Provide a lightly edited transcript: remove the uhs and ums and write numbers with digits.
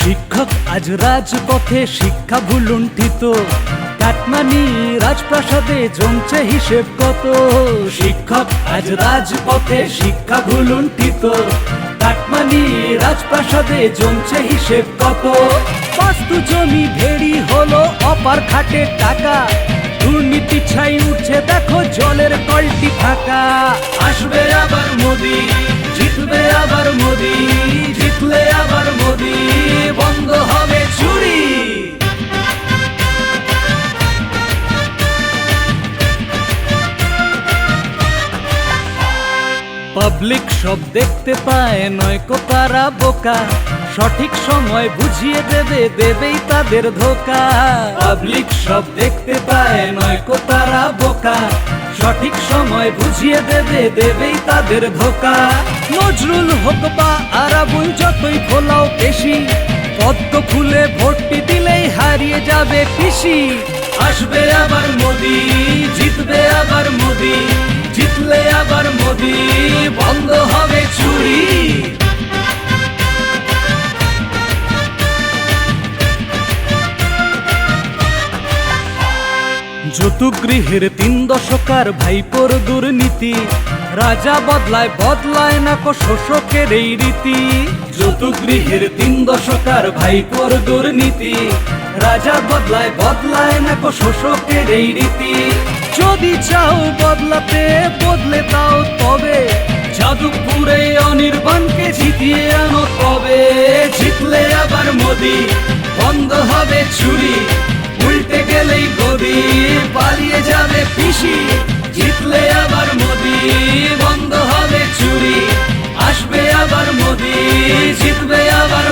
শিক্ষক আজ রাজপথে শিক্ষা ভুলুণ্ঠিত, কাটমানি রাজপ্রাসাদে জমছে হিসেব কত। শিক্ষক আজ রাজপথে শিক্ষা ভুলুণ্ঠিত, কাটমানি রাজপ্রাসাদে জমছে হিসেব কত। বাস্তু জমি ভেড়ি হলো অপার খাটে টাকা, দুর্নীতি ছাই উঠছে দেখো জলের কলটি ফাঁকা। আসবে আবার মোদি, জিতবে আবার মোদি, জিতলে আবার মোদি, বন্ধ হবে চুরি। পাবলিক সব দেখতে পায় নয়কো তারা বোকা, সঠিক সময় বুঝিয়ে দেবে দেবেই তাদের ধোকা। পাবলিক সব দেখতে পায় নয়কো তারা বোকা, সঠিক সময় বুঝিয়ে দেবে দেবেই তাদের ধোকা। নজরুল হোক বা আরাবুল যতই ফোলাও বেশি, পদ্ম ফুলে ভোটটি দিলেই হারিয়ে যাবে পিসি। আসবে আবার মোদি, জিতবে আবার মোদি, জিতলে আবার মোদি, বন্ধ হবে চুরি। যৌতুগৃহের 3 দশকার ভাইপোর দুর্নীতি, রাজা বদলায় বদলায় না কো শোষকের এই রীতি। যৌতুগৃহের 3 দশকার ভাইপোর দুর্নীতি, রাজা বদলায় বদলায় না কো শোষকের এই রীতি। যদি চাও বদলাতে বদলে দাও তবে, যাদবপুরে অনির্বাণকে জিতিয়ে আনো তবে। জিতলে আবার মোদি, বন্ধ হবে চুরি, উল্টে গেলেই গদি, পালিয়ে যাবে পিসি। জিতলে আবার মোদি, বন্ধ হবে চুরি, আসবে আবার মোদি, জিতবে আবার